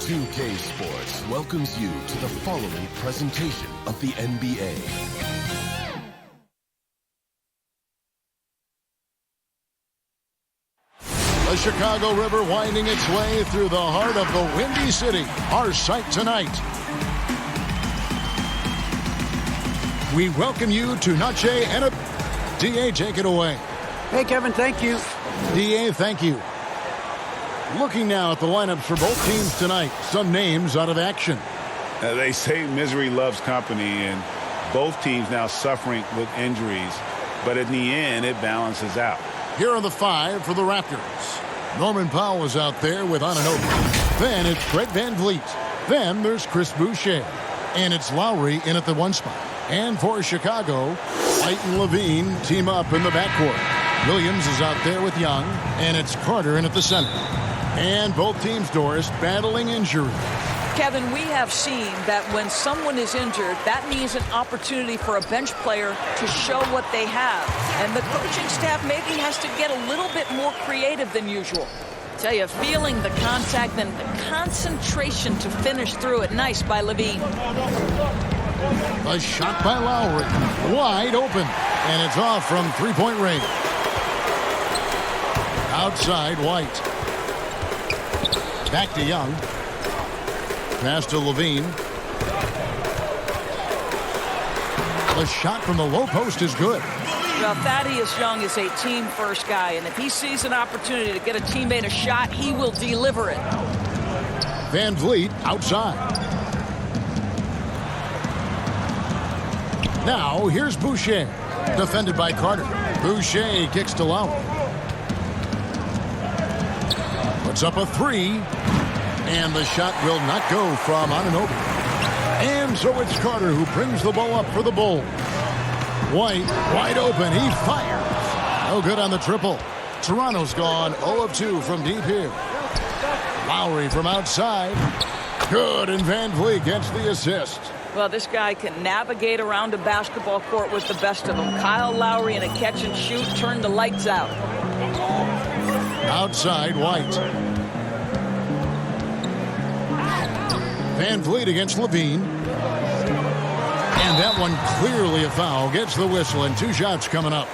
NBA2K Sports welcomes you to the following presentation of the NBA. The Chicago River winding its way through the heart of the Windy City, our site tonight. We welcome you to Nache and a... D.A., take it away. Hey, Kevin, thank you. D.A., thank you. Looking now at the lineups for both teams tonight. Some names out of action. They say misery loves company, and both teams now suffering with injuries. But in the end, it balances out. Here are the five for the Raptors. Norman Powell is out there with Anunoby. Then it's Fred VanVleet. Then there's Chris Boucher. And it's Lowry in at the one spot. And for Chicago, White and Levine team up in the backcourt. Williams is out there with Young. And it's Carter in at the center. And both teams, Doris, battling injury. Kevin, we have seen that when someone is injured, that means an opportunity for a bench player to show what they have. And the coaching staff maybe has to get a little bit more creative than usual. Tell you, feeling the contact and the concentration to finish through it. Nice by Levine. A shot by Lowry. Wide open. And it's off from three-point range. Outside, White. Back to Young. Pass to Levine. The shot from the low post is good. Well, Thaddeus Young is a team-first guy, and if he sees an opportunity to get a teammate a shot, he will deliver it. VanVleet outside. Now, here's Boucher. Defended by Carter. Boucher kicks to Lowry. Puts up a three. And the shot will not go from Anunoby. And so it's Carter who brings the ball up for the Bulls. White, wide open. He fires. No good on the triple. Toronto's gone 0 of 2 from deep here. Lowry from outside. Good, and VanVleet gets the assist. Well, this guy can navigate around a basketball court with the best of them. Kyle Lowry in a catch and shoot turned the lights out. Outside, White. VanVleet against Levine. And that one clearly a foul. Gets the whistle, and two shots coming up.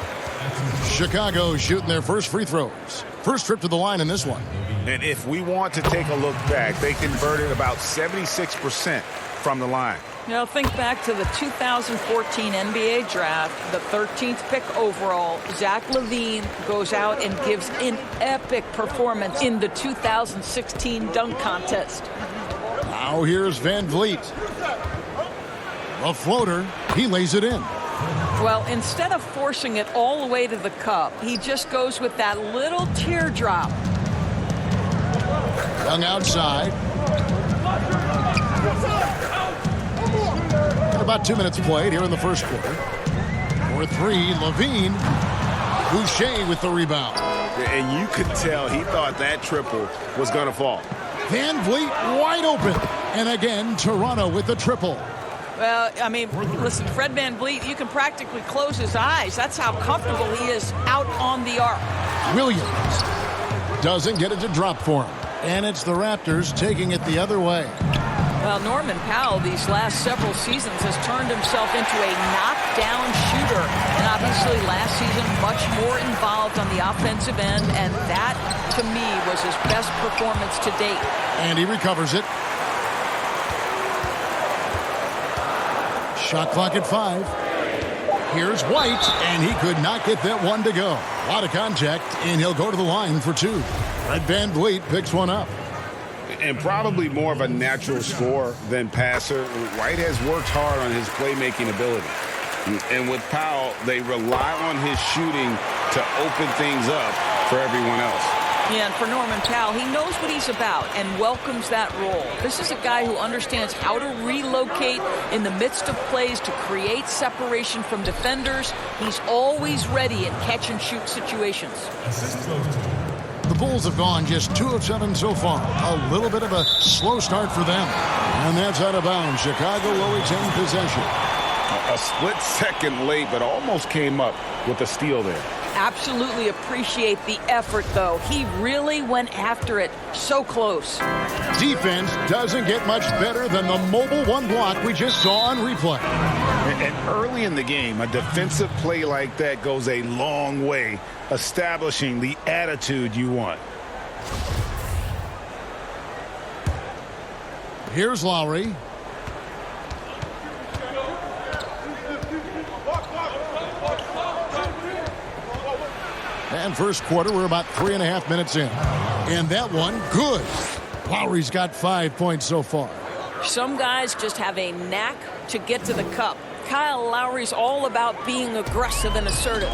Chicago shooting their first free throws. First trip to the line in this one. And if we want to take a look back, they converted about 76% from the line. Now think back to the 2014 NBA draft, the 13th pick overall. Zach LaVine goes out and gives an epic performance in the 2016 dunk contest. Now here's VanVleet. A floater. He lays it in. Well, instead of forcing it all the way to the cup, he just goes with that little teardrop. Young outside. And about 2 minutes played here in the first quarter. For three, Levine. Boucher with the rebound. And you could tell he thought that triple was going to fall. VanVleet wide open. And again, Toronto with the triple. Well, I mean, listen, Fred VanVleet, you can practically close his eyes. That's how comfortable he is out on the arc. Williams doesn't get it to drop for him. And it's the Raptors taking it the other way. Well, Norman Powell these last several seasons has turned himself into a knockdown shooter. And obviously last season much more involved on the offensive end. And that, to me, was his best performance to date. And he recovers it. Shot clock at 5. Here's White, and he could not get that one to go. A lot of contact, and he'll go to the line for two. Fred VanVleet picks one up. And probably more of a natural scorer than passer. White has worked hard on his playmaking ability. And with Powell, they rely on his shooting to open things up for everyone else. Yeah, and for Norman Powell, he knows what he's about and welcomes that role. This is a guy who understands how to relocate in the midst of plays to create separation from defenders. He's always ready in catch-and-shoot situations. The Bulls have gone just 2 of 7 so far. A little bit of a slow start for them. And that's out of bounds. Chicago will retain possession. A split second late, but almost came up with a steal there. Absolutely appreciate the effort, though. He really went after it. So close. Defense doesn't get much better than the mobile one block we just saw on replay. And early in the game, a defensive play like that goes a long way, establishing the attitude you want. Here's Lowry. And first quarter, we're about 3.5 minutes in. And that one, good. Lowry's got 5 points so far. Some guys just have a knack to get to the cup. Kyle Lowry's all about being aggressive and assertive.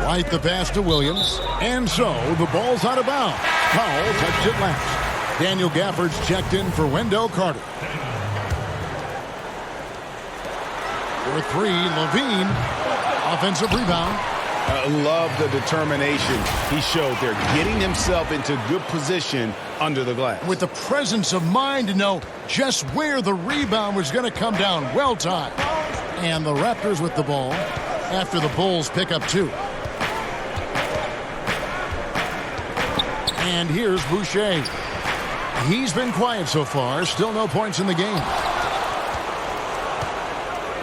White the pass to Williams. And so the ball's out of bounds. Powell touched it last. Daniel Gafford's checked in for Wendell Carter. For three, Levine. Offensive rebound. I love the determination he showed there, getting himself into good position under the glass. With the presence of mind to know just where the rebound was going to come down. Well timed. And the Raptors with the ball after the Bulls pick up 2. And here's Boucher. He's been quiet so far. Still no points in the game.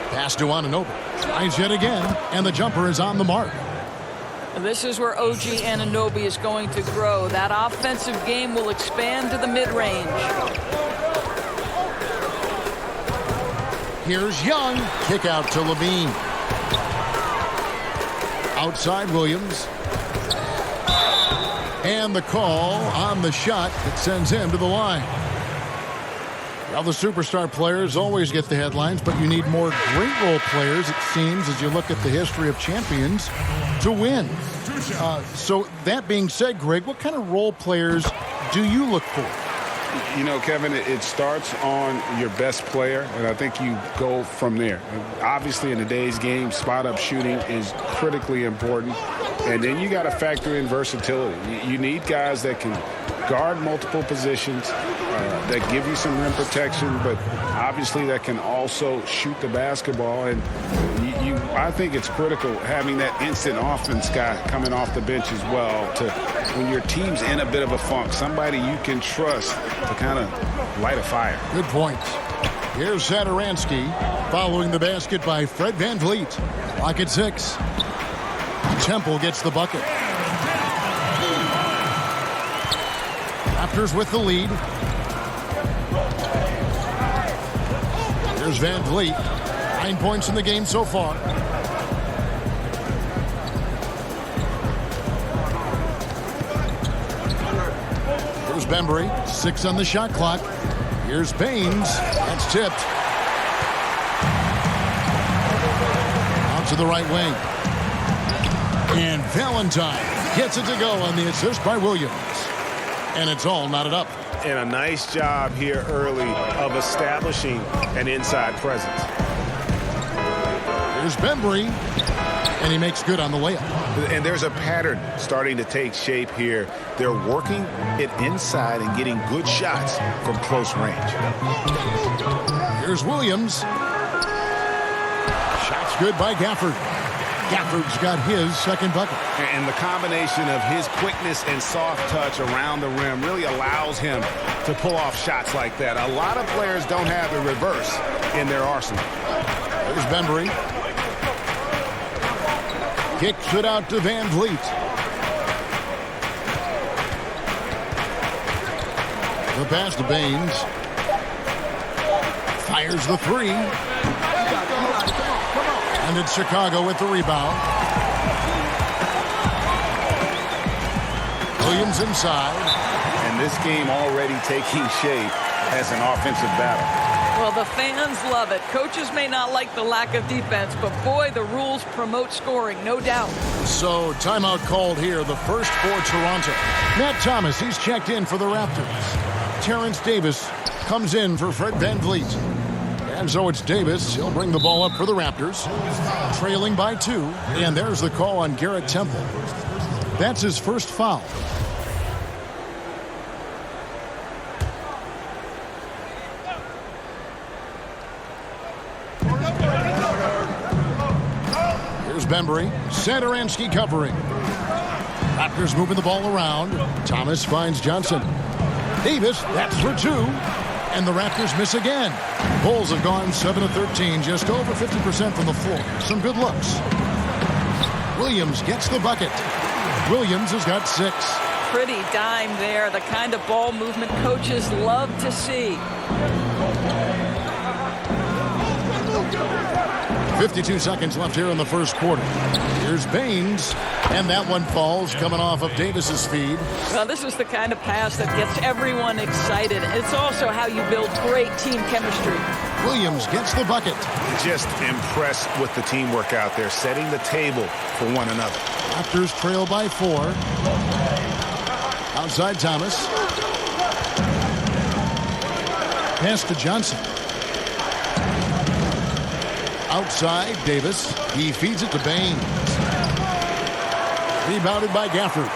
Pass to Anunoby. Tries yet again, and the jumper is on the mark. This is where OG Anunoby is going to grow. That offensive game will expand to the mid-range. Here's Young. Kick out to Levine. Outside Williams. And the call on the shot that sends him to the line. Well, the superstar players always get the headlines, but you need more great role players, it seems, as you look at the history of champions, to win. So that being said, Greg, what kind of role players do you look for? You know, Kevin, it starts on your best player, and I think you go from there. Obviously, in today's game, spot-up shooting is critically important, and then you got to factor in versatility. You need guys that can guard multiple positions, that give you some rim protection, but obviously that can also shoot the basketball. And I think it's critical having that instant offense guy coming off the bench as well, to when your team's in a bit of a funk, somebody you can trust to kind of light a fire. Good points. Here's Satoransky following the basket by Fred VanVleet. Clock at 6. Temple gets the bucket. Raptors with the lead. Here's VanVleet. 9 points in the game so far. Here's Bembry. 6 on the shot clock. Here's Baines. That's tipped. Out to the right wing. And Valentine gets it to go on the assist by Williams. And it's all knotted up. And a nice job here early of establishing an inside presence. Here's Bembry. And he makes good on the layup. And there's a pattern starting to take shape here. They're working it inside and getting good shots from close range. Here's Williams. Shots good by Gafford. Gafford's got his second bucket. And the combination of his quickness and soft touch around the rim really allows him to pull off shots like that. A lot of players don't have the reverse in their arsenal. There's Bembry. Kicks it out to VanVleet. The pass to Baines. Fires the three. And it's Chicago with the rebound. Williams inside. And this game already taking shape as an offensive battle. Well, the fans love it. Coaches may not like the lack of defense, but boy, the rules promote scoring, no doubt. So, timeout called here, the first for Toronto. Matt Thomas, he's checked in for the Raptors. Terrence Davis comes in for Fred VanVleet. And so it's Davis. He'll bring the ball up for the Raptors. Trailing by 2. And there's the call on Garrett Temple. That's his first foul. Bembry. Satoransky covering. Raptors moving the ball around. Thomas finds Johnson. Davis, that's for two. And the Raptors miss again. Bulls have gone 7 of 13, just over 50% from the floor. Some good looks. Williams gets the bucket. Williams has got 6. Pretty dime there, the kind of ball movement coaches love to see. 52 seconds left here in the first quarter. Here's Baines, and that one falls coming off of Davis's feed. Well, this is the kind of pass that gets everyone excited. It's also how you build great team chemistry. Williams gets the bucket. Just impressed with the teamwork out there, setting the table for one another. Raptors trail by 4. Outside Thomas. Pass to Johnson. Outside Davis. He feeds it to Baines. Rebounded by Gafford.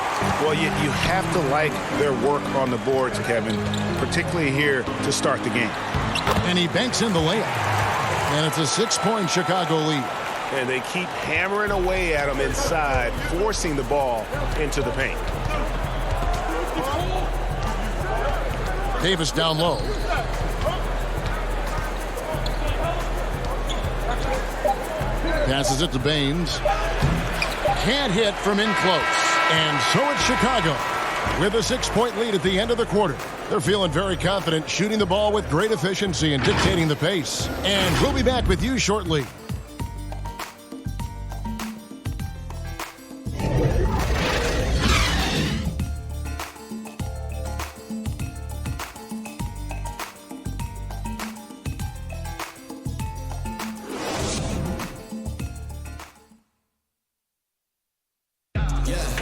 Well, you have to like their work on the boards, Kevin, particularly here to start the game. And he banks in the layup. And it's a 6-point Chicago lead. And they keep hammering away at him inside, forcing the ball into the paint. Davis down low. Passes it to Baines. Can't hit from in close. And so it's Chicago with a 6-point lead at the end of the quarter. They're feeling very confident, shooting the ball with great efficiency and dictating the pace. And we'll be back with you shortly.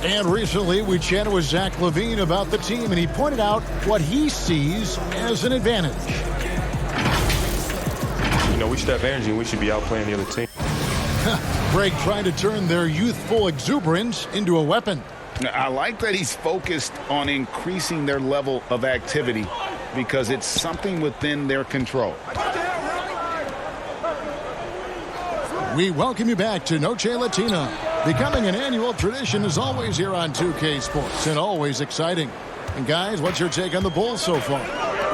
And recently, we chatted with Zach LaVine about the team, and he pointed out what he sees as an advantage. You know, we should have energy, and we should be outplaying the other team. Greg trying to turn their youthful exuberance into a weapon. I like that he's focused on increasing their level of activity because it's something within their control. We welcome you back to Noche Latina. Becoming an annual tradition is always here on 2K Sports and always exciting. And guys, what's your take on the Bulls so far?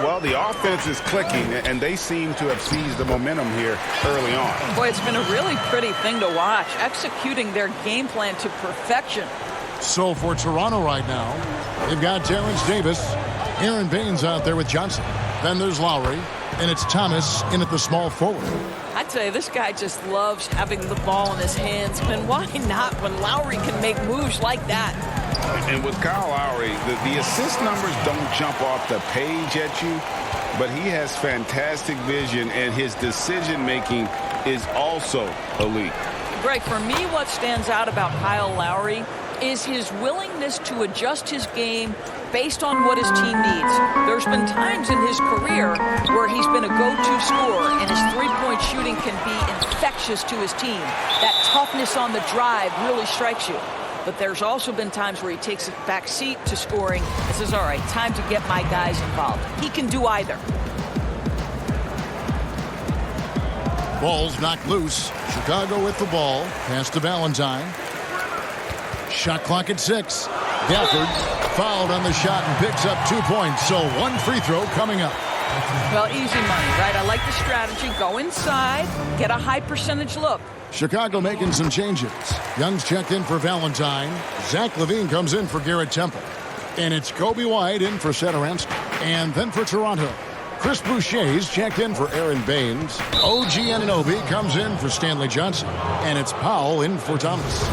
Well, the offense is clicking, and they seem to have seized the momentum here early on. Boy, it's been a really pretty thing to watch, executing their game plan to perfection. So for Toronto right now, they've got Terrence Davis, Aaron Baines out there with Johnson. Then there's Lowry, and it's Thomas in at the small forward. I tell you, this guy just loves having the ball in his hands. And why not when Lowry can make moves like that? And with Kyle Lowry, the assist numbers don't jump off the page at you, but he has fantastic vision, and his decision-making is also elite. Greg, for me, what stands out about Kyle Lowry is his willingness to adjust his game based on what his team needs. There's been times in his career where he's been a go-to scorer, and his three-point shooting can be infectious to his team. That toughness on the drive really strikes you. But there's also been times where he takes a back seat to scoring and says, all right, time to get my guys involved. He can do either. Ball's knocked loose. Chicago with the ball. Pass to Valentine. Shot clock at 6. Gafford fouled on the shot and picks up 2 points. So one free throw coming up. Well, easy money, right? I like the strategy. Go inside, get a high percentage look. Chicago making some changes. Young's checked in for Valentine. Zach LaVine comes in for Garrett Temple. And it's Kobe White in for Satoransky. And then for Toronto, Chris Boucher's checked in for Aaron Baines. OG Anunoby comes in for Stanley Johnson. And it's Powell in for Thomas.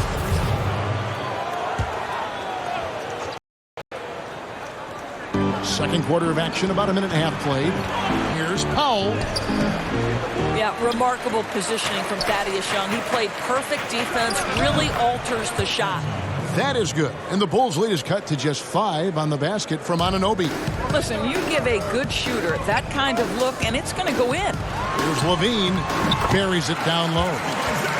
Second quarter of action, about a minute and a half played. Here's Powell. Yeah, remarkable positioning from Thaddeus Young. He played perfect defense, really alters the shot. That is good. And the Bulls' lead is cut to just 5 on the basket from Anunoby. Listen, you give a good shooter that kind of look, and it's going to go in. Here's LaVine. Buries it down low.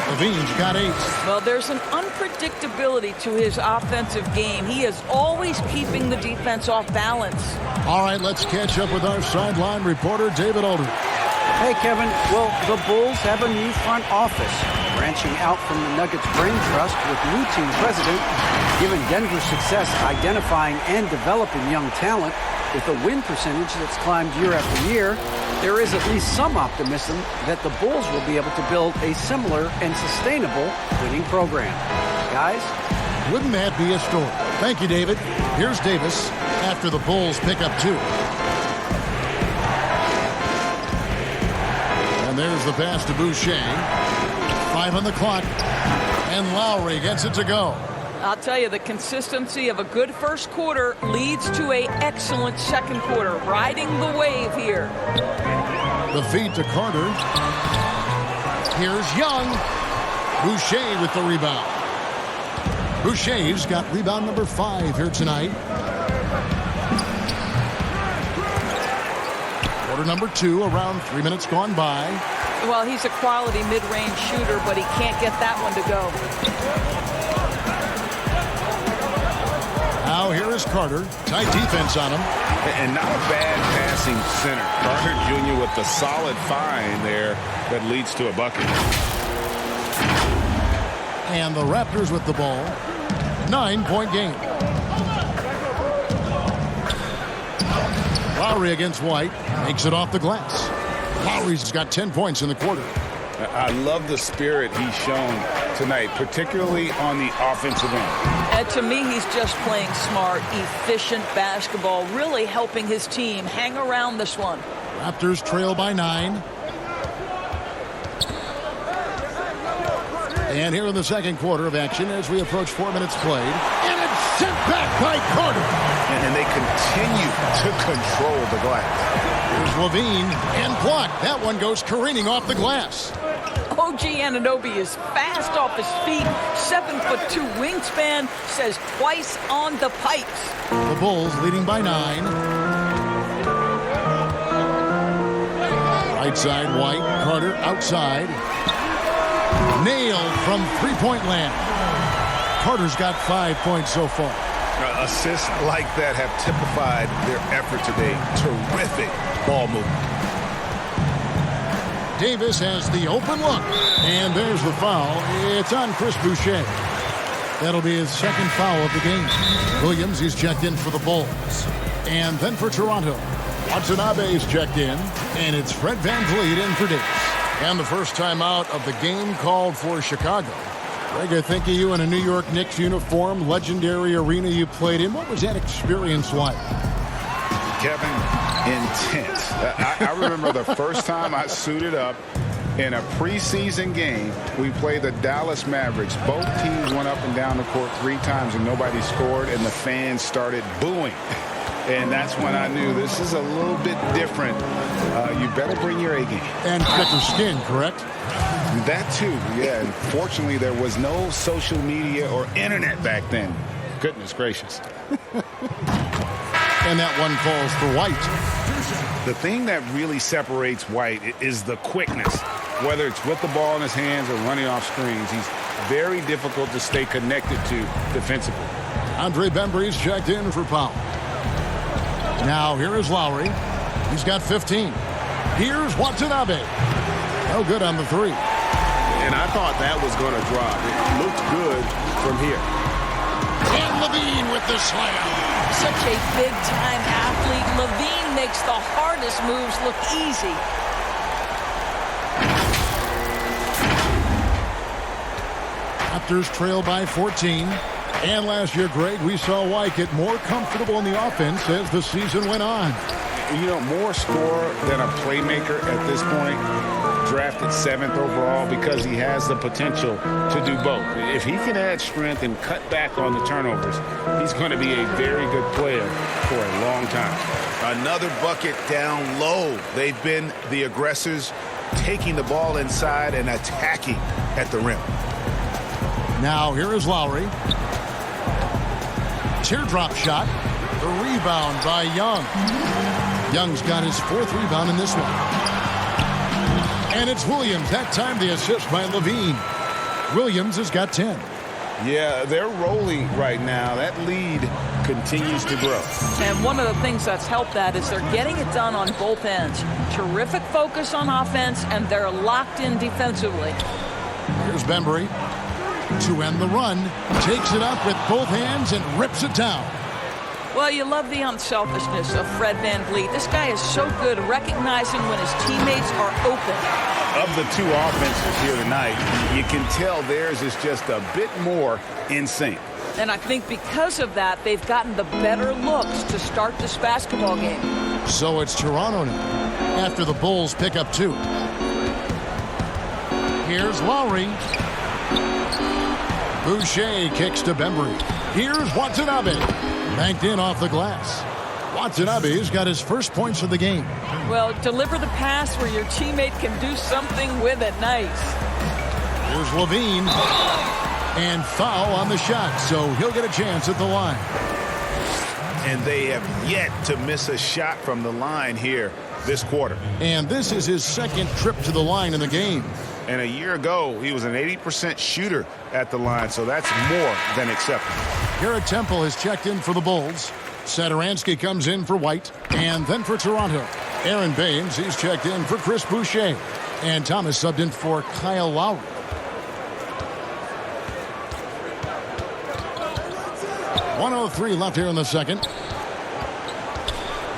LaVine's got 8. Well, there's an unpredictability to his offensive game. He is always keeping the defense off balance. All right, let's catch up with our sideline reporter, David Aldridge. Hey, Kevin. Well, the Bulls have a new front office. Grant reaching out from the Nuggets Brain Trust with new team president, given Denver's success identifying and developing young talent with a win percentage that's climbed year after year, there is at least some optimism that the Bulls will be able to build a similar and sustainable winning program. Guys? Wouldn't that be a story? Thank you, David. Here's Davis after the Bulls pick up 2. And there's the pass to Boucher. 5 on the clock. And Lowry gets it to go. I'll tell you, the consistency of a good first quarter leads to an excellent second quarter, riding the wave here. The feed to Carter. Here's Young. Boucher with the rebound. Boucher's got rebound number 5 here tonight. Quarter number 2, around 3 minutes gone by. Well, he's a quality mid-range shooter, but he can't get that one to go. Now here is Carter. Tight defense on him. And not a bad passing center. Carter Jr. with the solid find there that leads to a bucket. And the Raptors with the ball. 9-point game. Lowry against White. Makes it off the glass. Lowry's got 10 points in the quarter. I love the spirit he's shown tonight, particularly on the offensive end. And to me, he's just playing smart, efficient basketball, really helping his team hang around this one. Raptors trail by 9. And here in the second quarter of action as we approach 4 minutes played. And it's sent back by Carter. And they continue to control the glass. Here's Levine and blocked. That one goes careening off the glass. OG Anunoby is fast off his feet. 7'2" wingspan, says twice on the pipes. The Bulls leading by 9. Right side, White. Carter outside. Nailed from three-point land. Carter's got 5 points so far. Assists like that have typified their effort today. Terrific ball movement. Davis has the open look. And there's the foul. It's on Chris Boucher. That'll be his second foul of the game. Williams is checked in for the Bulls. And then for Toronto, Watanabe is checked in. And it's Fred VanVleet in for Davis. And the first time out of the game called for Chicago. Greg, I think of you in a New York Knicks uniform, legendary arena you played in. What was that experience like? Kevin, intense. I remember the first time I suited up in a preseason game. We played the Dallas Mavericks. Both teams went up and down the court 3 times and nobody scored, and the fans started booing. And that's when I knew this is a little bit different. You better bring your A game. And thicker skin, correct? That too, yeah. And fortunately, there was no social media or internet back then. Goodness gracious. And that one falls for White. The thing that really separates White is the quickness. Whether it's with the ball in his hands or running off screens, he's very difficult to stay connected to defensively. Andre Bembry's checked in for Powell. Now here is Lowry. He's got 15. Here's Watanabe. No good on the 3. And I thought that was going to drop. It looked good from here. And Levine with the slam. Such a big-time athlete. Levine makes the hardest moves look easy. Raptors trail by 14. And last year, Greg, we saw White get more comfortable in the offense as the season went on. You know, more scorer than a playmaker at this point. Drafted 7th overall because he has the potential to do both. If he can add strength and cut back on the turnovers, he's going to be a very good player for a long time. Another bucket down low. They've been the aggressors, taking the ball inside and attacking at the rim. Now here is Lowry. Teardrop shot. The rebound by Young. Young's got his 4th rebound in this one. And it's Williams. That time the assist by Levine. Williams has got 10. Yeah, they're rolling right now. That lead continues to grow. And one of the things that's helped that is they're getting it done on both ends. Terrific focus on offense, and they're locked in defensively. Here's Bembry to end the run. Takes it up with both hands and rips it down. Well, you love the unselfishness of Fred VanVleet. This guy is so good recognizing when his teammates are open. Of the two offenses here tonight, you can tell theirs is just a bit more in sync. And I think because of that, they've gotten the better looks to start this basketball game. So it's Toronto now, after the Bulls pick up 2. Here's Lowry. Boucher kicks to Bembry. Here's Watanabe. Banked in off the glass. Watanabe's got his first points of the game. Well, deliver the pass where your teammate can do something with it. Nice. Here's Levine. And foul on the shot, so he'll get a chance at the line. And they have yet to miss a shot from the line here this quarter. And this is his second trip to the line in the game. And a year ago, he was an 80% shooter at the line, so that's more than acceptable. Garrett Temple has checked in for the Bulls. Satoransky comes in for White, and then for Toronto. Aaron Baines, he's checked in for Chris Boucher. And Thomas subbed in for Kyle Lowry. .103 left here in the second.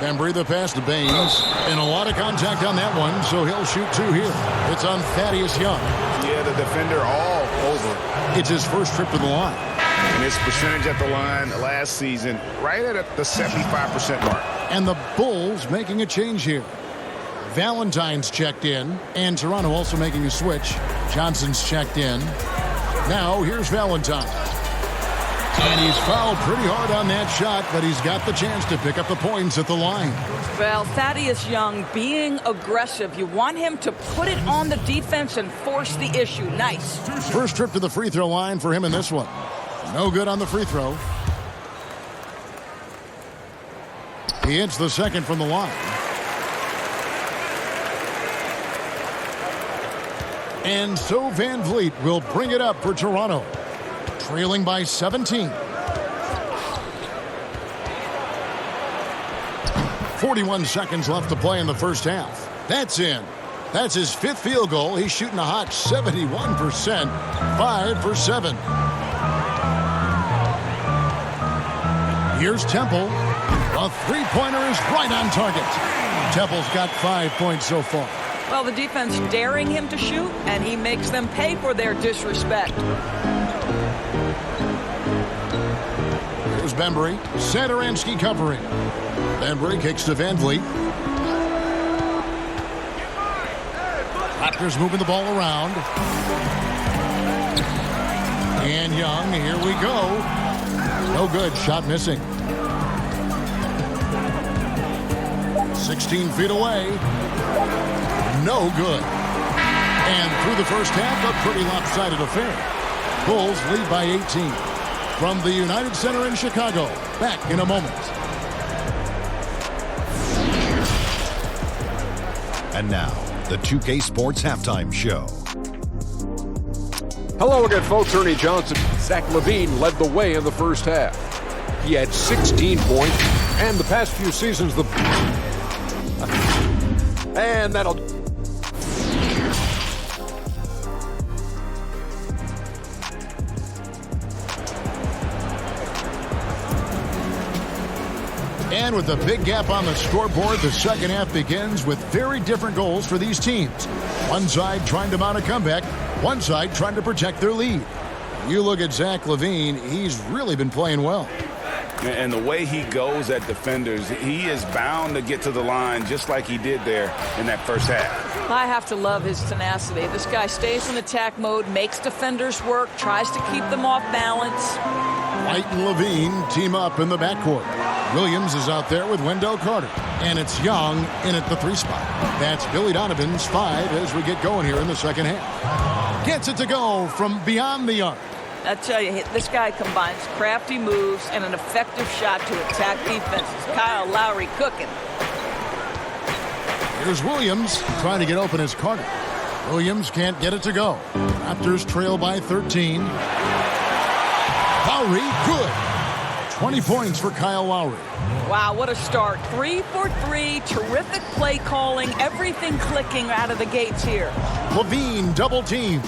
Bembry the pass to Baines. And a lot of contact on that one, so he'll shoot 2 here. It's on Thaddeus Young. Yeah, the defender all over. It's his first trip to the line. And his percentage at the line last season, right at the 75% mark. And the Bulls making a change here. Valentine's checked in, and Toronto also making a switch. Johnson's checked in. Now here's Valentine. And he's fouled pretty hard on that shot, but he's got the chance to pick up the points at the line. Well, Thaddeus Young being aggressive. You want him to put it on the defense and force the issue. Nice. First trip to the free throw line for him in this one. No good on the free throw. He hits the second from the line. And so VanVleet will bring it up for Toronto. Trailing by 17. 41 seconds left to play in the first half. That's in. That's his 5th field goal. He's shooting a hot 71%. 5 for 7. Here's Temple. A three-pointer is right on target. Temple's got 5 points so far. Well, the defense daring him to shoot, and he makes them pay for their disrespect. Here's Bembry. Satoransky covering. Bembry kicks to VanVleet. Raptors moving the ball around. And Young, here we go. No good, shot missing. 16 feet away. No good. And through the first half, a pretty lopsided affair. Bulls lead by 18. From the United Center in Chicago, back in a moment. And now, the 2K Sports Halftime Show. Hello again, folks. Ernie Johnson. Zach LaVine led the way in the first half. He had 16 points, and the past few seasons, and that'll... And with a big gap on the scoreboard, the second half begins with very different goals for these teams. One side trying to mount a comeback, one side trying to protect their lead. You look at Zach LaVine, he's really been playing well. And the way he goes at defenders, he is bound to get to the line just like he did there in that first half. I have to love his tenacity. This guy stays in attack mode, makes defenders work, tries to keep them off balance. White and LaVine team up in the backcourt. Williams is out there with Wendell Carter. And it's Young in at the 3 spot. That's Billy Donovan's 5 as we get going here in the second half. Gets it to go from beyond the arc. I tell you, this guy combines crafty moves and an effective shot to attack defenses. Kyle Lowry cooking. Here's Williams trying to get open as Carter. Williams can't get it to go. Raptors trail by 13. Lowry, good. 20 points for Kyle Lowry. Wow, what a start. 3 for 3. Terrific play calling. Everything clicking out of the gates here. LaVine double team.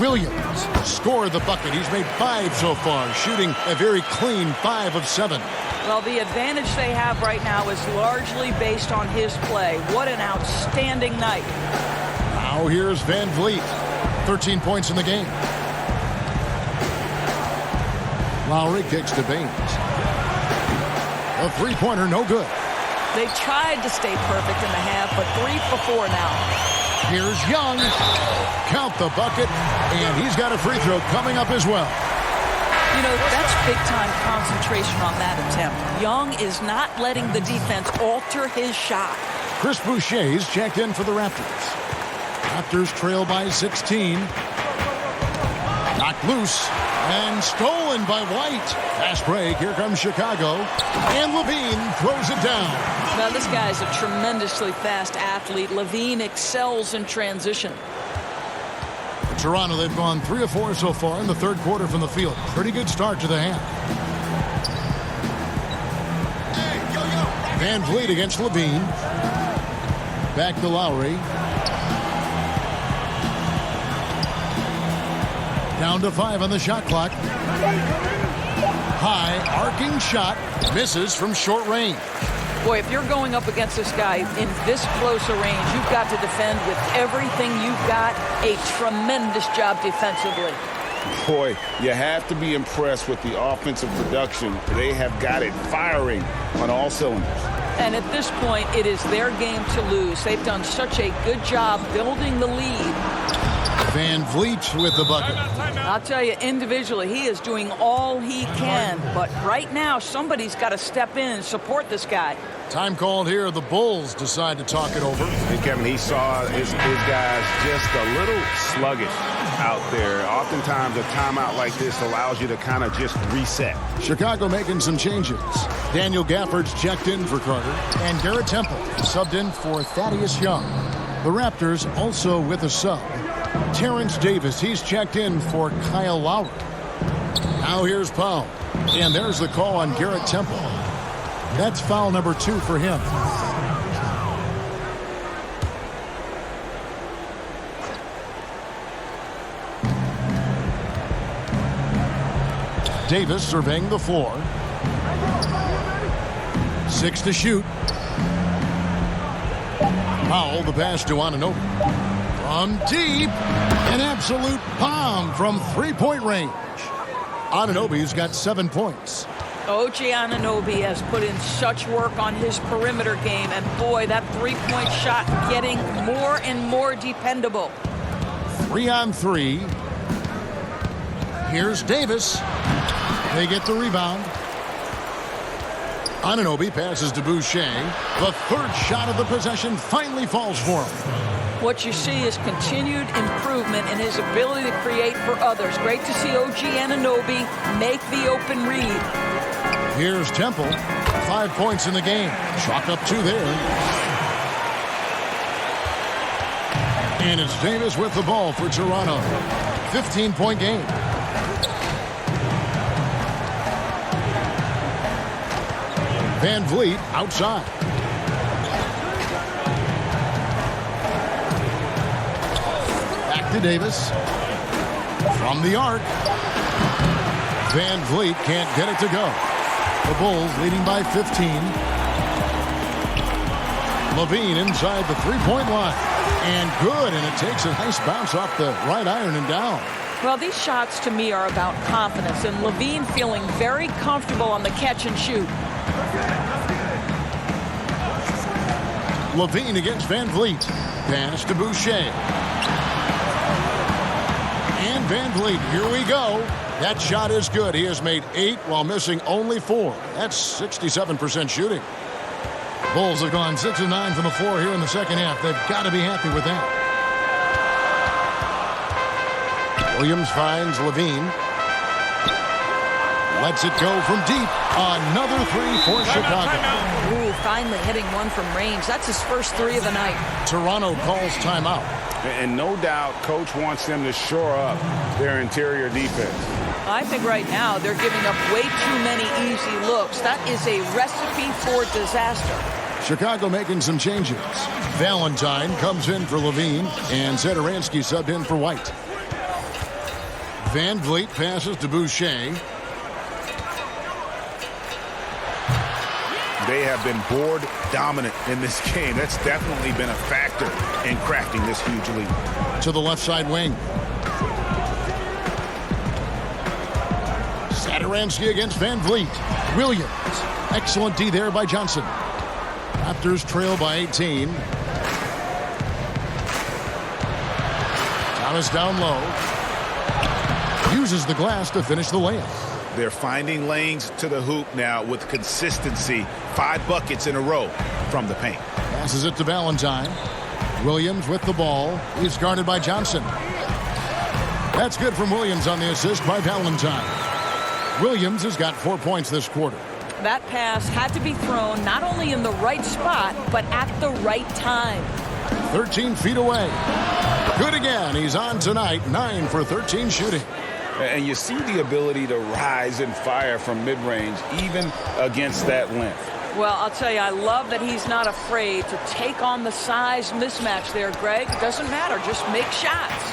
Williams scored the bucket. He's made 5 so far, shooting a very clean 5 of 7. Well, the advantage they have right now is largely based on his play. What an outstanding night. Now here's Van Vliet. 13 points in the game. Lowry kicks to Baines. A three-pointer, no good. They tried to stay perfect in the half, but 3 for 4 now. Here's Young. Count the bucket, and he's got a free throw coming up as well. You know, that's big-time concentration on that attempt. Young is not letting the defense alter his shot. Chris Boucher's checked in for the Raptors. Raptors trail by 16. Knocked loose and stolen by White. Fast break. Here comes Chicago. And Levine throws it down. Now, this guy's a tremendously fast athlete. Levine excels in transition. Toronto, they've gone 3 of 4 so far in the third quarter from the field. Pretty good start to the half. Van Vliet against Levine. Back to Lowry. Down to 5 on the shot clock. High arcing shot. Misses from short range. Boy, if you're going up against this guy in this close a range, you've got to defend with everything you've got. A tremendous job defensively. Boy, you have to be impressed with the offensive production. They have got it firing on all cylinders. And at this point, it is their game to lose. They've done such a good job building the lead. Van Vliet with the bucket. I'll tell you, individually, he is doing all he can. But right now, somebody's got to step in and support this guy. Time called here. The Bulls decide to talk it over. And Kevin, he saw his guys just a little sluggish out there. Oftentimes, a timeout like this allows you to kind of just reset. Chicago making some changes. Daniel Gafford's checked in for Carter. And Garrett Temple subbed in for Thaddeus Young. The Raptors also with a sub. Terrence Davis, he's checked in for Kyle Lowry. Now here's Powell. And there's the call on Garrett Temple. That's foul number 2 for him. Davis surveying the floor. 6 to shoot. Powell, the pass to Anunoby. From deep, an absolute bomb from three-point range. Anunoby's got 7 points. OG Anunoby has put in such work on his perimeter game, and boy, that three-point shot getting more and more dependable. 3 on 3. Here's Davis. They get the rebound. Anunoby passes to Boucher. The third shot of the possession finally falls for him. What you see is continued improvement in his ability to create for others. Great to see OG Anunoby make the open read. Here's Temple. 5 points in the game. Chalk up 2 there. And it's Davis with the ball for Toronto. 15-point game. Van Vliet outside. Back to Davis. From the arc. Van Vliet can't get it to go. The Bulls leading by 15. Levine inside the three-point line. And good, and it takes a nice bounce off the right iron and down. Well, these shots to me are about confidence, and Levine feeling very comfortable on the catch and shoot. Levine against Van Vliet. Pass to Boucher. And Van Vliet, here we go. That shot is good. He has made 8 while missing only 4. That's 67% shooting. Bulls have gone 6 of 9 from the floor here in the second half. They've got to be happy with that. Williams finds Levine. Lets it go from deep. Another 3 for Chicago. Ooh, finally hitting one from range. That's his first 3 of the night. Toronto calls timeout. And no doubt, Coach wants them to shore up their interior defense. I think right now they're giving up way too many easy looks. That is a recipe for disaster. Chicago making some changes. Valentine comes in for Levine, and Zedaransky subbed in for White. Van Vliet passes to Boucher. They have been board dominant in this game. That's definitely been a factor in crafting this huge lead. To the left side wing. Satoransky against Van Vliet. Williams. Excellent D there by Johnson. Raptors trail by 18. Thomas down low. Uses the glass to finish the layup. They're finding lanes to the hoop now with consistency. 5 buckets in a row from the paint. Passes it to Valentine. Williams with the ball. He's guarded by Johnson. That's good from Williams on the assist by Valentine. Williams has got 4 points this quarter. That pass had to be thrown not only in the right spot, but at the right time. 13 feet away. Good again. He's on tonight. 9 for 13 shooting. And you see the ability to rise and fire from mid-range, even against that length. Well, I'll tell you, I love that he's not afraid to take on the size mismatch there, Greg. It doesn't matter. Just make shots.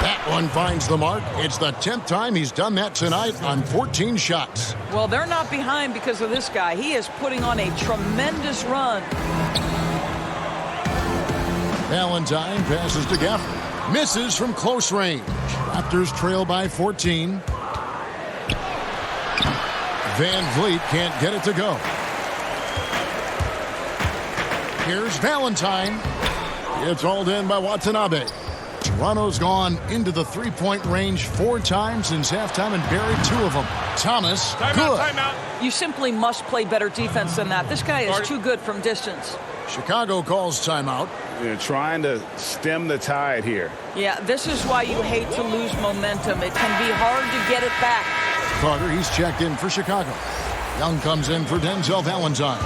That one finds the mark. It's the 10th time he's done that tonight on 14 shots. Well, they're not behind because of this guy. He is putting on a tremendous run. Valentine passes to Gafford. Misses from close range. Raptors trail by 14. Van Vliet can't get it to go. Here's Valentine. It's hauled in by Watanabe. Toronto's gone into the three-point range 4 times since halftime and buried 2 of them. Thomas, good. Timeout. You simply must play better defense than that. This guy is too good from distance. Chicago calls timeout. They're trying to stem the tide here. Yeah, this is why you hate to lose momentum. It can be hard to get it back. Carter, he's checked in for Chicago. Young comes in for Denzel Valentine.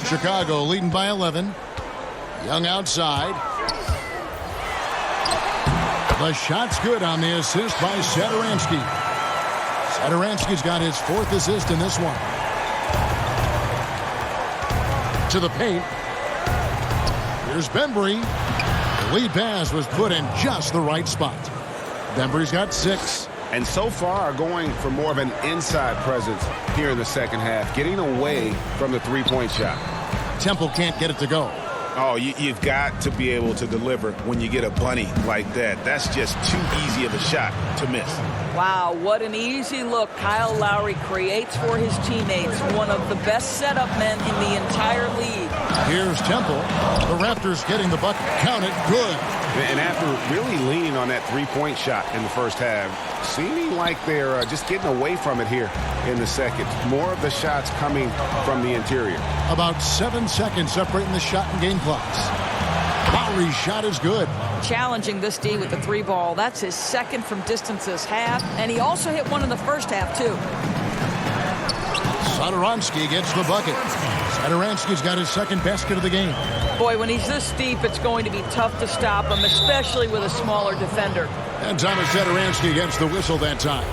Chicago leading by 11. Young outside. The shot's good on the assist by Satoransky. Satoransky's got his 4th assist in this one. To the paint. Here's Bembry. The lead pass was put in just the right spot. Bembry's got 6. And so far going for more of an inside presence here in the second half, getting away from the three-point shot. Temple can't get it to go. Oh, you've got to be able to deliver when you get a bunny like that. That's just too easy of a shot to miss. Wow, what an easy look Kyle Lowry creates for his teammates. One of the best setup men in the entire league. Here's Temple. The Raptors getting the bucket. Count it. Good. And after really leaning on that three-point shot in the first half, seeming like they're just getting away from it here in the second. More of the shots coming from the interior. About 7 seconds separating the shot and game clocks. Lowry's shot is good. Challenging this D with the 3 ball. That's his 2nd from distance this half. And he also hit one in the first half, too. Satoransky gets the bucket. Satoransky's got his 2nd basket of the game. Boy, when he's this deep, it's going to be tough to stop him, especially with a smaller defender. And Thomas Satoransky gets the whistle that time.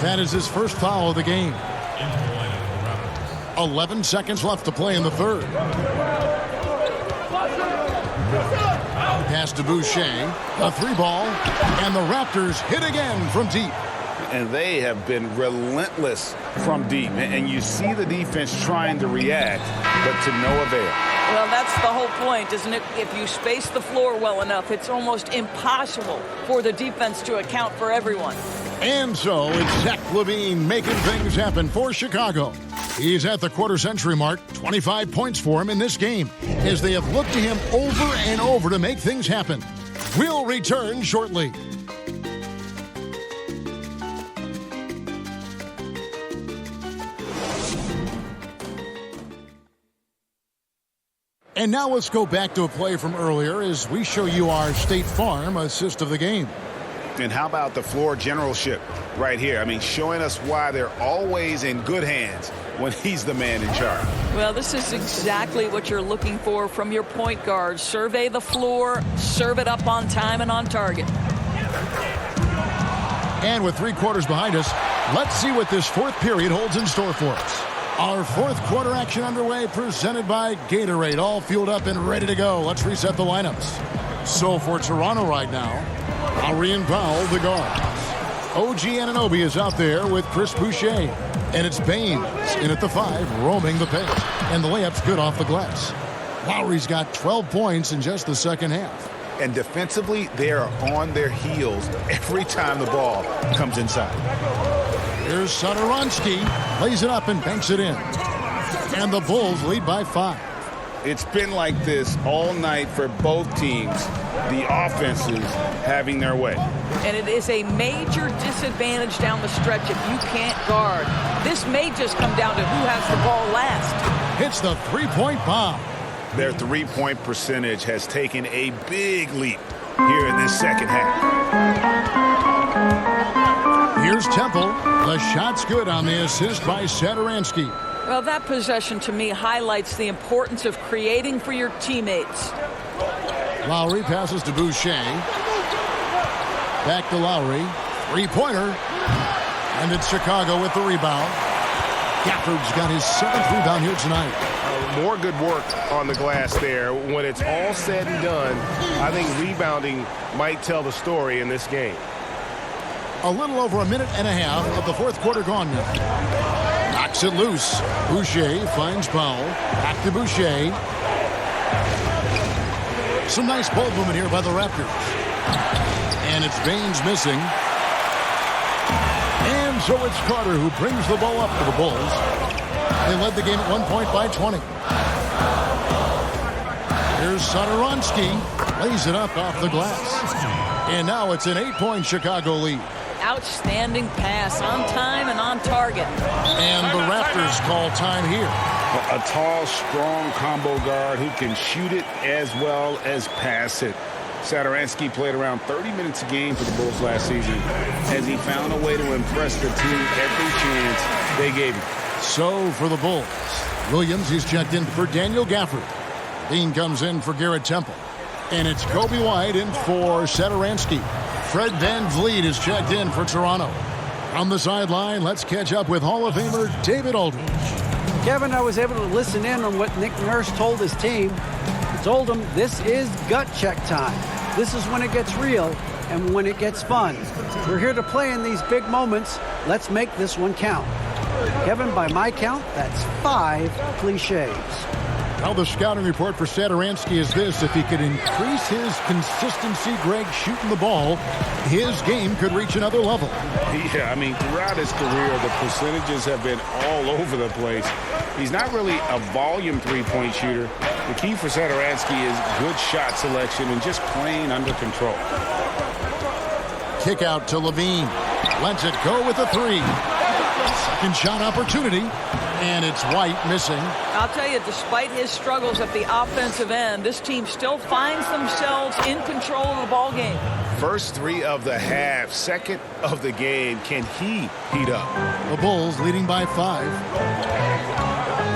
That is his 1st foul of the game. 11 seconds left to play in the 3rd. Pass to Boucher. A 3 ball. And the Raptors hit again from deep. And they have been relentless from deep. And you see the defense trying to react, but to no avail. Well, that's the whole point, isn't it? If you space the floor well enough, it's almost impossible for the defense to account for everyone. And so it's Zach LaVine making things happen for Chicago. He's at the quarter-century mark. 25 points for him in this game as they have looked to him over and over to make things happen. We'll return shortly. And now let's go back to a play from earlier as we show you our State Farm assist of the game. And how about the floor generalship right here? I mean, showing us why they're always in good hands when he's the man in charge. Well, this is exactly what you're looking for from your point guard. Survey the floor, serve it up on time and on target. And with 3 quarters behind us, let's see what this 4th period holds in store for us. Our 4th quarter action underway, presented by Gatorade, all fueled up and ready to go. Let's reset the lineups. So for Toronto right now, Lowry and Powell, the guards. OG Anunoby is out there with Chris Boucher. And it's Baines in at the 5, roaming the paint. And the layup's good off the glass. Lowry's got 12 points in just the second half. And defensively, they are on their heels every time the ball comes inside. Here's Satoransky, lays it up and banks it in. And the Bulls lead by 5. It's been like this all night for both teams, the offenses having their way. And it is a major disadvantage down the stretch if you can't guard. This may just come down to who has the ball last. Hits the three-point bomb. Their three-point percentage has taken a big leap here in this second half. Here's Temple. The shot's good on the assist by Satoransky. Well, that possession to me highlights the importance of creating for your teammates. Lowry passes to Boucher. Back to Lowry. Three-pointer. And it's Chicago with the rebound. Gafford's got his 7th rebound here tonight. More good work on the glass there. When it's all said and done, I think rebounding might tell the story in this game. A little over a minute and a half of the fourth quarter gone now. Knocks it loose. Boucher finds Powell. Back to Boucher. Some nice ball movement here by the Raptors. And it's Baines missing. And so it's Carter who brings the ball up for the Bulls. They led the game at 1 point by 20. Here's Satoransky. Lays it up off the glass. And now it's an 8-point Chicago lead. Outstanding pass, on time and on target. And the Raptors call time here. A tall, strong combo guard who can shoot it as well as pass it. Satoransky played around 30 minutes a game for the Bulls last season as he found a way to impress the team every chance they gave him. So for the Bulls, Williams is checked in for Daniel Gafford. Dean comes in for Garrett Temple. And it's Kobe White in for Satoransky. Fred VanVleet is checked in for Toronto. On the sideline, let's catch up with Hall of Famer David Aldridge. Kevin, I was able to listen in on what Nick Nurse told his team. He told them this is gut check time. This is when it gets real and when it gets fun. We're here to play in these big moments. Let's make this one count. Kevin, by my count, that's 5 cliches. Now the scouting report for Satoransky is this. If he could increase his consistency, Greg, shooting the ball, his game could reach another level. Yeah, I mean, throughout his career, the percentages have been all over the place. He's not really a volume three-point shooter. The key for Satoransky is good shot selection and just playing under control. Kick out to Levine. Lets it go with a 3. Second shot opportunity. And it's White missing. I'll tell you, despite his struggles at the offensive end, this team still finds themselves in control of the ball game. First 3 of the half, second of the game. Can he heat up? The Bulls leading by 5.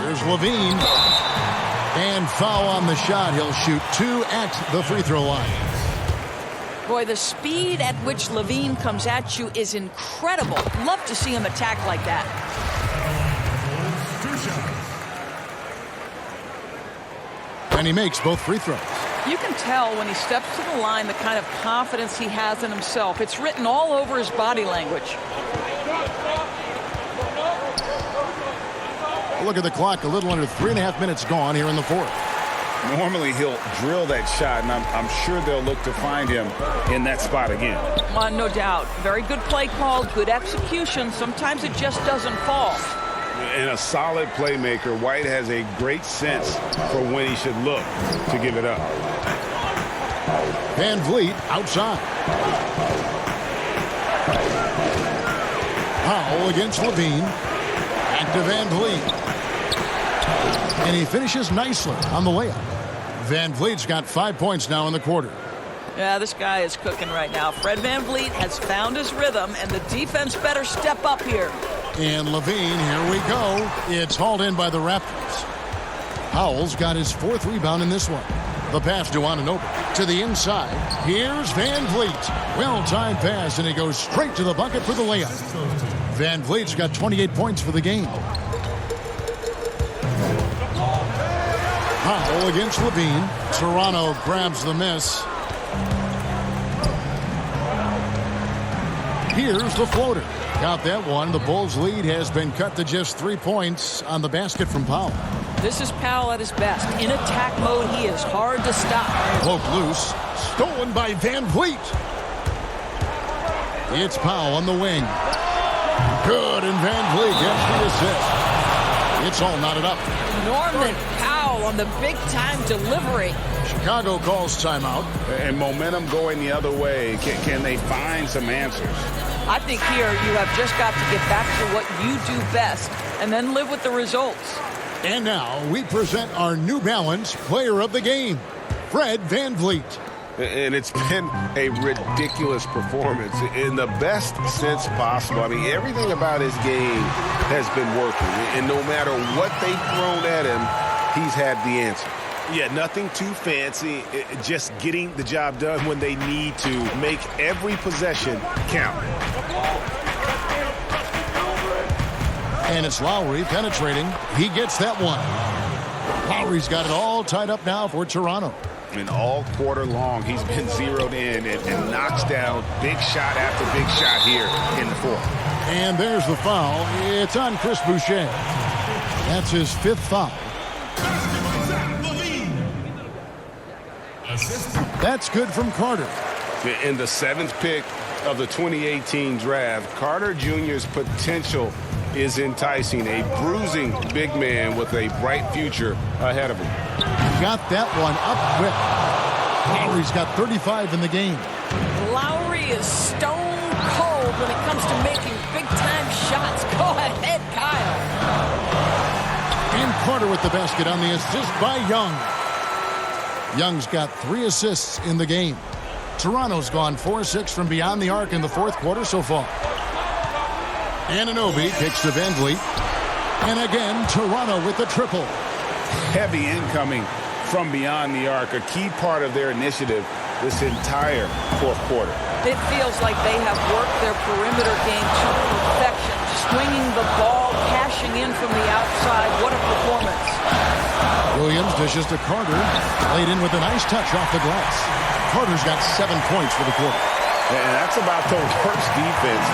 There's Levine. And foul on the shot. He'll shoot 2 at the free throw line. Boy, the speed at which Levine comes at you is incredible. Love to see him attack like that. And he makes both free throws. You can tell when he steps to the line the kind of confidence he has in himself. It's written all over his body language. Look at the clock. A little under 3.5 minutes gone here in the fourth. Normally he'll drill that shot, and I'm sure they'll look to find him in that spot again. No doubt. Very good play call, good execution. Sometimes it just doesn't fall. And a solid playmaker, White has a great sense for when he should look to give it up. VanVleet outside. Powell against Levine. Back to VanVleet. And he finishes nicely on the layup. VanVleet's got 5 points now in the quarter. Yeah, this guy is cooking right now. Fred VanVleet has found his rhythm, and the defense better step up here. And Levine, here we go. It's hauled in by the Raptors. Powell's got his 4th rebound in this one. The pass to Anunoby to the inside. Here's VanVleet. Well-timed pass, and he goes straight to the bucket for the layup. VanVleet's got 28 points for the game. Powell against Levine. Toronto grabs the miss. Here's the floater. Got that one. The Bulls' lead has been cut to just 3 points on the basket from Powell. This is Powell at his best. In attack mode, he is hard to stop. Poke loose. Stolen by Van Vliet. It's Powell on the wing. Good, and Van Vliet gets the assist. It's all knotted up. Norman Powell on the big-time delivery. Chicago calls timeout. And momentum going the other way. Can they find some answers? I think here you have just got to get back to what you do best and then live with the results. And now we present our New Balance Player of the Game, Fred Van Vliet. And it's been a ridiculous performance in the best sense possible. I mean, everything about his game has been working. And no matter what they've thrown at him, he's had the answer. Yeah, nothing too fancy. Just getting the job done when they need to. Make every possession count. And it's Lowry penetrating. He gets that one. Lowry's got it all tied up now for Toronto. And all quarter long, he's been zeroed in and knocks down big shot after big shot here in the fourth. And there's the foul. It's on Chris Boucher. That's his 5th foul. That's good from Carter. In the 7th pick of the 2018 draft, Carter Jr.'s potential is enticing. A bruising big man with a bright future ahead of him. Got that one up quick. Lowry's got 35 in the game. Lowry is stone cold when it comes to making big-time shots. Go ahead, Kyle. And Carter with the basket on the assist by Young. Young's got 3 assists in the game. Toronto's gone 4-6 from beyond the arc in the 4th quarter so far. Anunoby kicks to Van Vliet. And again, Toronto with the triple. Heavy incoming from beyond the arc, a key part of their initiative this entire 4th quarter. It feels like they have worked their perimeter game to perfection, swinging the ball, cashing in from the outside. What a performance. Williams dishes to Carter. Laid in with a nice touch off the glass. Carter's got 7 points for the quarter. And that's about the worst defense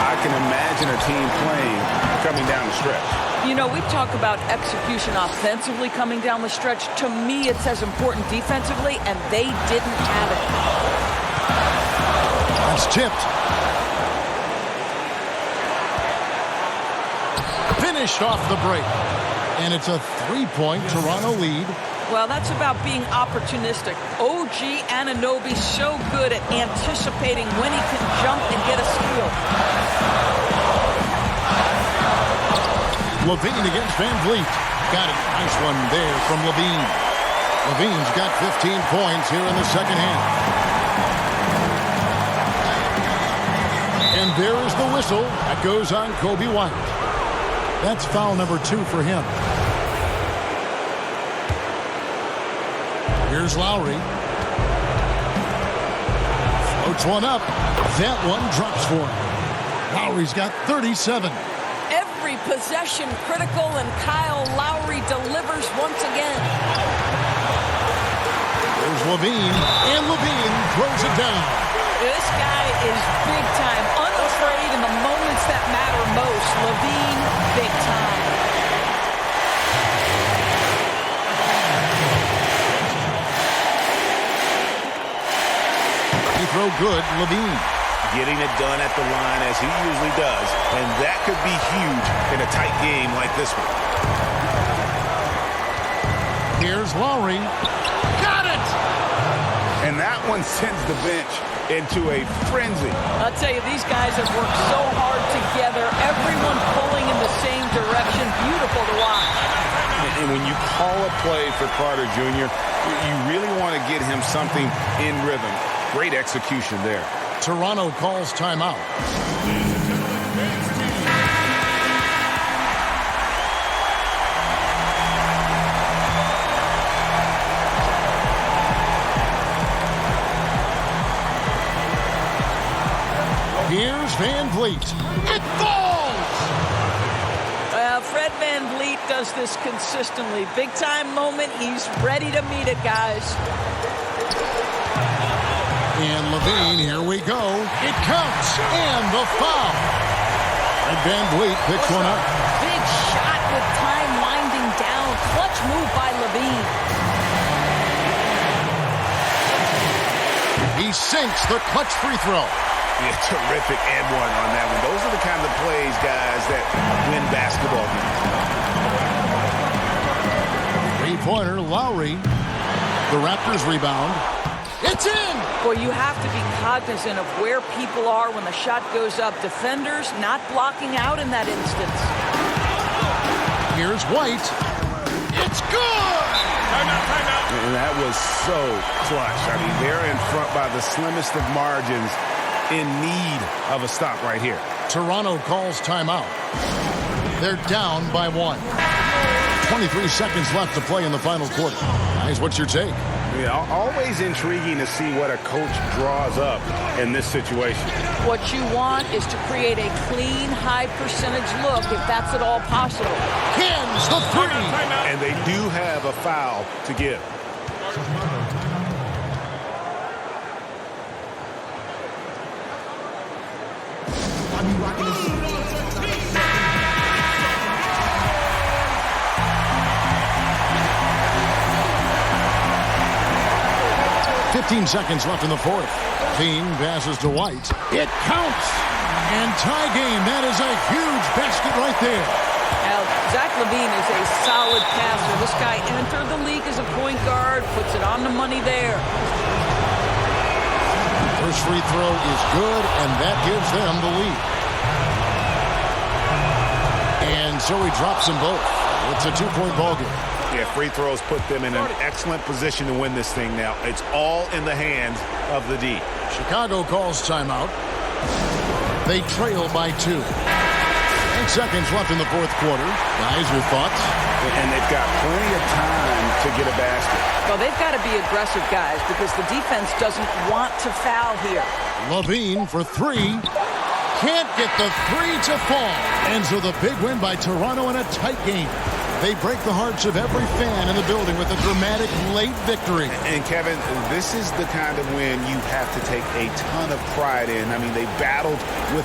I can imagine a team playing coming down the stretch. You know, we talk about execution offensively coming down the stretch. To me, it's as important defensively, and they didn't have it. That's tipped. Finished off the break. And it's a 3-point Toronto lead. Well, that's about being opportunistic. OG Anunoby so good at anticipating when he can jump and get a steal. Levine against Van Vliet. Got it. Nice one there from Levine. Levine's got 15 points here in the second half. And there is the whistle. That goes on Kobe White. That's foul number 2 for him. Here's Lowry. Floats one up. That one drops for him. Lowry's got 37. Every possession critical, and Kyle Lowry delivers once again. There's Levine, and Levine throws it down. This guy is big time, unafraid in the moments that matter most. Levine, big time. Throw good, Levine. Getting it done at the line as he usually does, and that could be huge in a tight game like this one. Here's Lowry. Got it! And that one sends the bench into a frenzy. I'll tell you, these guys have worked so hard together, everyone pulling in the same direction. Beautiful to watch. And when you call a play for Carter Jr., you really want to get him something in rhythm. Great execution there. Toronto calls timeout. Here's Van Vliet. It falls! Fred Van Vliet does this consistently. Big time moment. He's ready to meet it, guys. And Levine, here we go. It counts, and the foul. And Van Vliet picks one up. Big shot with time winding down. Clutch move by Levine. He sinks the clutch free throw. Yeah, terrific and one on that one. Those are the kind of plays, guys, that win basketball games. Three-pointer, Lowry. The Raptors rebound. It's in! Boy, you have to be cognizant of where people are when the shot goes up. Defenders not blocking out in that instance. Here's White. It's good! Timeout. And that was so clutch. I mean, they're in front by the slimmest of margins, in need of a stop right here. Toronto calls timeout. They're down by 1. 23 seconds left to play in the final quarter. Guys, what's your take? Yeah, always intriguing to see what a coach draws up in this situation. What you want is to create a clean, high percentage look, if that's at all possible. Hins the three. And they do have a foul to give. 15 seconds left in the fourth. Team passes to White. It counts. And tie game. That is a huge basket right there. Now, Zach LaVine is a solid passer. This guy entered the league as a point guard, puts it on the money there. First free throw is good, and that gives them the lead. And so he drops them both. It's a two-point ball game. Yeah, free throws put them in an excellent position to win this thing now. It's all in the hands of the D. Chicago calls timeout. They trail by 2. 10 seconds left in the fourth quarter. Guys, your thoughts? And they've got plenty of time to get a basket. Well, they've got to be aggressive, guys, because the defense doesn't want to foul here. LaVine for 3. Can't get the 3 to fall. And so the big win by Toronto in a tight game. They break the hearts of every fan in the building with a dramatic late victory. And Kevin, this is the kind of win you have to take a ton of pride in. I mean, they battled with